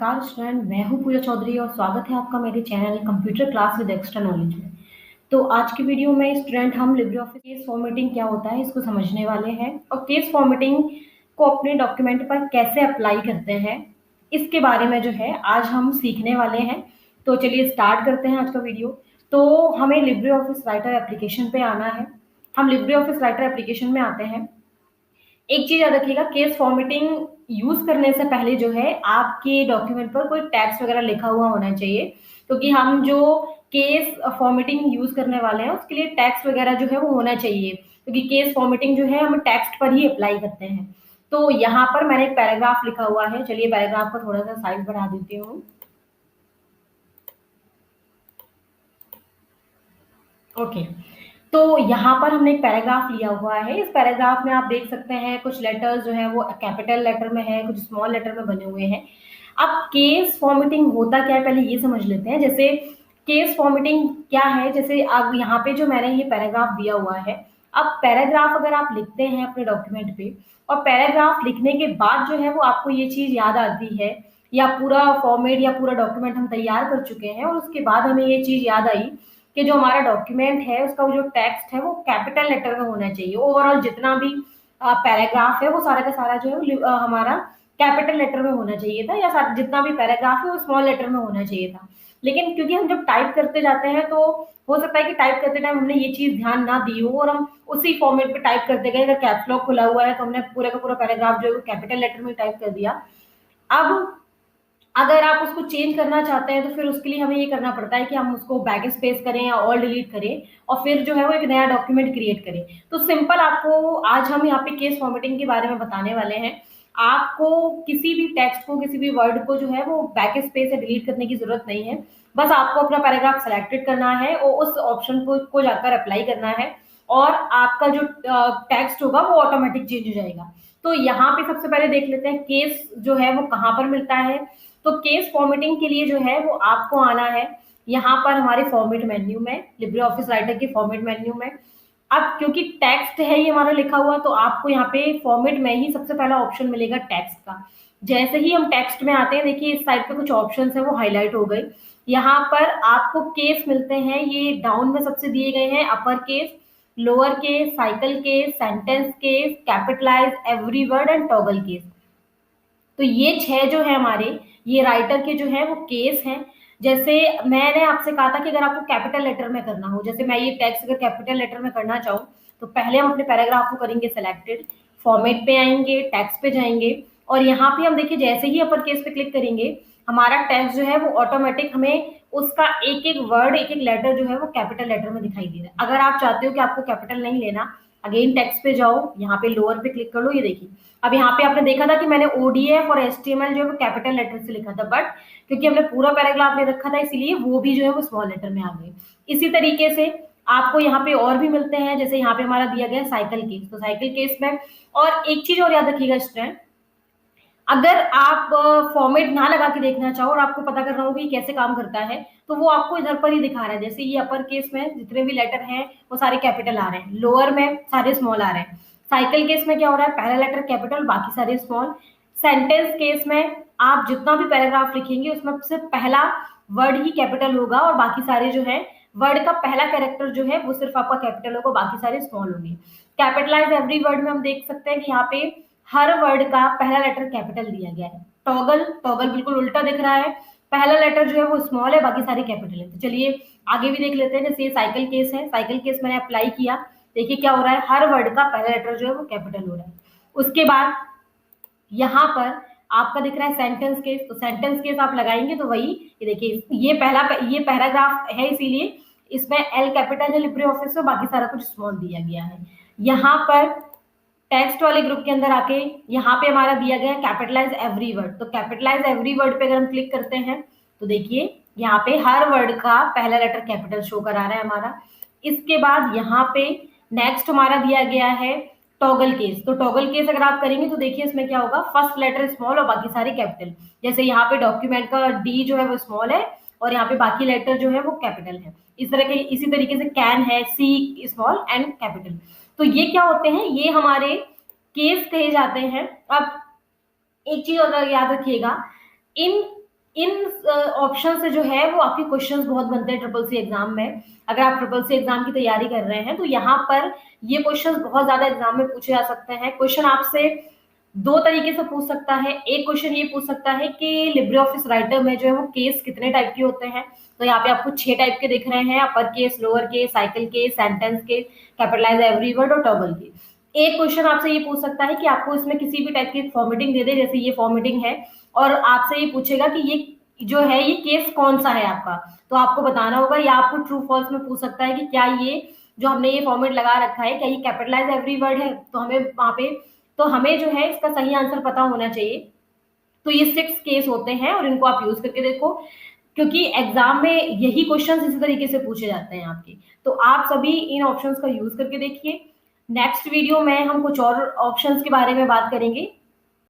नमस्कार स्टूडेंट, मैं हूं पूजा चौधरी और स्वागत है आपका मेरे channel computer class with extra knowledge में। तो आज की वीडियो में स्टूडेंट हम लिब्रे ऑफिस केस फॉर्मेटिंग क्या होता है इसको समझने वाले हैं और केस फॉर्मेटिंग को अपने डॉक्यूमेंट पर कैसे अप्लाई करते हैं इसके बारे में जो है आज हम सीखने वाले हैं। तो चलिए स्टार्ट करते हैं आज का वीडियो। तो हमें लिब्रे ऑफिस राइटर एप्लीकेशन पे आना है। हम लिब्रे ऑफिस राइटर एप्लीकेशन में आते हैं। एक चीज याद रखिएगा, केस फॉर्मेटिंग यूज करने से पहले जो है आपके डॉक्यूमेंट पर कोई टैक्स वगैरह लिखा हुआ होना चाहिए, क्योंकि हम जो केस फॉर्मेटिंग यूज करने वाले हैं उसके लिए टैक्स वगैरह जो है वो होना चाहिए, क्योंकि केस फॉर्मेटिंग जो है हम टेक्स्ट पर ही अप्लाई करते हैं। तो यहाँ पर मैंने एक पैराग्राफ लिखा हुआ है, चलिए पैराग्राफ को थोड़ा सा साइज बढ़ा देती हूँ। ओके, तो यहाँ पर हमने एक पैराग्राफ लिया हुआ है। इस पैराग्राफ में आप देख सकते हैं कुछ लेटर्स जो है वो कैपिटल लेटर में है, कुछ स्मॉल लेटर में बने हुए हैं। अब केस फॉर्मेटिंग होता क्या है पहले ये समझ लेते हैं। जैसे केस फॉर्मेटिंग क्या है, जैसे अब यहाँ पे जो मैंने ये पैराग्राफ दिया हुआ है, अब पैराग्राफ अगर आप लिखते हैं अपने डॉक्यूमेंट पे और पैराग्राफ लिखने के बाद जो है वो आपको ये चीज याद आती है, या पूरा फॉर्मेट या पूरा डॉक्यूमेंट हम तैयार कर चुके हैं और उसके बाद हमें ये चीज याद आई कि जो हमारा डॉक्यूमेंट है उसका जो टेक्स्ट है वो कैपिटल लेटर में होना चाहिए। ओवरऑल जितना भी पैराग्राफ है वो सारा का सारा जो है हमारा कैपिटल लेटर में होना चाहिए था, या जितना भी पैराग्राफ है वो स्मॉल लेटर में होना चाहिए था। लेकिन क्योंकि हम जब टाइप करते जाते हैं तो हो सकता है कि टाइप करते टाइम हमने ये चीज ध्यान ना दी हो और हम उसी फॉर्मेट पे टाइप करते गए। अगर कैप्स लॉक खुला हुआ है तो हमने पूरे का पूरा पैराग्राफ जो है वो कैपिटल लेटर में टाइप कर दिया। अब अगर आप उसको चेंज करना चाहते हैं तो फिर उसके लिए हमें ये करना पड़ता है कि हम उसको बैक स्पेस करें या ऑल डिलीट करें और फिर जो है वो एक नया डॉक्यूमेंट क्रिएट करें। तो सिंपल आपको आज हम यहाँ पे केस फॉर्मेटिंग के बारे में बताने वाले हैं। आपको किसी भी टेक्स्ट को, किसी भी वर्ड को जो है वो बैक स्पेस या डिलीट करने की जरूरत नहीं है। बस आपको अपना पैराग्राफ सेलेक्टेड करना है और उस ऑप्शन को जाकर अप्लाई करना है और आपका जो टेक्स्ट होगा वो ऑटोमेटिक चेंज हो जाएगा। तो यहाँ पे सबसे पहले देख लेते हैं केस जो है वो कहाँ पर मिलता है। तो केस फॉर्मेटिंग के लिए जो है वो आपको आना है यहाँ पर हमारे फॉर्मेट मेन्यू में, लिब्रे ऑफिस राइटर के फॉर्मेट मेन्यू में। अब क्योंकि टेक्स्ट है ये हमारा लिखा हुआ तो आपको यहाँ पे फॉर्मेट में ही सबसे पहला ऑप्शन मिलेगा टेक्स्ट का। जैसे ही हम टेक्स्ट में आते हैं, देखिए इस साइड पे कुछ ऑप्शंस है वो हाईलाइट हो गए। यहाँ पर आपको केस मिलते हैं, ये डाउन में सबसे दिए गए हैं, upper case, lower case, cycle case, sentence case, capitalise, every word and toggle case. तो ये 6 जो है हमारे, ये राइटर के जो है वो केस हैं। जैसे मैंने आपसे कहा था कि अगर आपको कैपिटल लेटर में करना हो, जैसे मैं ये टेक्स्ट अगर कैपिटल लेटर में करना चाहूँ तो पहले हम अपने पैराग्राफ को करेंगे सेलेक्टेड, फॉर्मेट पे आएंगे, टेक्स्ट पे जाएंगे और यहाँ पे हम देखिए जैसे ही अपर केस पे क्लिक करेंगे हमारा टेक्स्ट जो है वो ऑटोमेटिक हमें उसका एक एक वर्ड, एक एक लेटर जो है वो कैपिटल लेटर में दिखाई दे रहा है। अगर आप चाहते हो कि आपको कैपिटल नहीं लेना, अगेन टेक्स्ट पे जाओ, यहाँ पे लोअर पे क्लिक कर लो, ये देखिए अब यहाँ पे आपने देखा था कि मैंने ओडीएफ और एचटीएमएल जो है वो कैपिटल लेटर से लिखा था, बट क्योंकि हमने पूरा पैराग्राफ ले रखा था इसीलिए वो भी जो है वो स्मॉल लेटर में आ गए। इसी तरीके से आपको यहाँ पे और भी मिलते हैं, जैसे यहाँ पे हमारा दिया गया है साइकिल केस, तो साइकिल केस में और एक चीज और याद रखिएगा स्टूडेंट, अगर आप फॉर्मेट ना लगा के देखना चाहो और आपको पता करना हो कि कैसे काम करता है तो वो आपको इधर पर ही दिखा रहा है। जैसे ये अपर केस में जितने भी लेटर हैं वो सारे कैपिटल आ रहे हैं, लोअर में सारे स्मॉल आ रहे हैं। साइकिल केस में क्या हो रहा है, पहला लेटर कैपिटल बाकी सारे स्मॉल। सेंटेंस केस में आप जितना भी पैराग्राफ लिखेंगे उसमें से पहला वर्ड ही कैपिटल होगा और बाकी सारे जो है वर्ड का पहला कैरेक्टर जो है वो सिर्फ आपका कैपिटल होगा, बाकी सारे स्मॉल होंगे। कैपिटलाइज एवरी वर्ड में हम देख सकते हैं कि यहाँ पे हर वर्ड का पहला लेटर कैपिटल दिया गया है। टॉगल, टॉगल बिल्कुल उल्टा दिख रहा है, पहला लेटर जो है वो स्मॉल है, बाकी सारे कैपिटल है। तो चलिए आगे भी देख लेते हैं। जैसे ये साइकिल केस है, साइकिल केस मैंने अप्लाई किया, देखिए क्या हो रहा है, हर वर्ड का पहला लेटर जो है वो कैपिटल हो रहा है। उसके बाद यहाँ पर आपका दिख रहा है सेंटेंस केस, तो सेंटेंस केस आप लगाएंगे तो वही, ये देखिए ये पैराग्राफ है इसीलिए इसमें एल कैपिटल है लिब्रे ऑफिस में, बाकी सारा कुछ स्मॉल दिया गया है। यहाँ पर टेक्स्ट वाले ग्रुप के अंदर आके यहाँ पे हमारा दिया गया कैपिटलाइज एवरी वर्ड, तो कैपिटलाइज एवरी वर्ड पे अगर हम क्लिक करते हैं तो देखिए यहाँ पे हर वर्ड का पहला लेटर कैपिटल शो करा रहा है हमारा। इसके बाद यहाँ पे नेक्स्ट हमारा दिया गया है टॉगल केस, तो टॉगल केस अगर आप करेंगे तो देखिए इसमें क्या होगा, फर्स्ट लेटर स्मॉल और बाकी सारे कैपिटल। जैसे यहाँ पे डॉक्यूमेंट का डी जो है वो स्मॉल है और यहाँ पे बाकी लेटर जो है वो कैपिटल है। इस तरह के इसी तरीके से कैन है, सी स्मॉल एंड कैपिटल। तो ये क्या होते हैं, ये हमारे केस कहे जाते हैं। अब एक चीज और याद रखिएगा, इन इन ऑप्शन से जो है वो आपके क्वेश्चंस बहुत बनते हैं ट्रिपल सी एग्जाम में। अगर आप ट्रिपल सी एग्जाम की तैयारी कर रहे हैं तो यहाँ पर ये क्वेश्चंस बहुत ज्यादा एग्जाम में पूछे जा सकते हैं। क्वेश्चन आपसे दो तरीके से पूछ सकता है। एक क्वेश्चन ये पूछ सकता है कि लिब्रे ऑफिस राइटर में जो है वो केस कितने टाइप के होते हैं। तो यहाँ पे आपको 6 टाइप के दिख रहे हैं, upper case, lower case, cycle case, sentence case, capitalise every word और टर्बल केस। एक क्वेश्चन आपसे ये पूछ सकता है कि आपको इसमें किसी भी टाइप की फॉर्मेटिंग दे दे, जैसे ये फॉर्मेटिंग है, और आपसे ये पूछेगा कि ये जो है ये केस कौन सा है आपका, तो आपको बताना होगा। या आपको ट्रू फॉल्स में पूछ सकता है कि क्या ये जो हमने ये फॉर्मेट लगा रखा है क्या ये कैपिटलाइज एवरी वर्ड है, तो हमें वहां पे तो हमें जो है इसका सही आंसर पता होना चाहिए। तो ये 6 केस होते हैं और इनको आप यूज करके देखो, क्योंकि एग्जाम में यही क्वेश्चन इसी तरीके से पूछे जाते हैं आपके। तो आप सभी इन ऑप्शंस का यूज करके देखिए। नेक्स्ट वीडियो में हम कुछ और ऑप्शंस के बारे में बात करेंगे।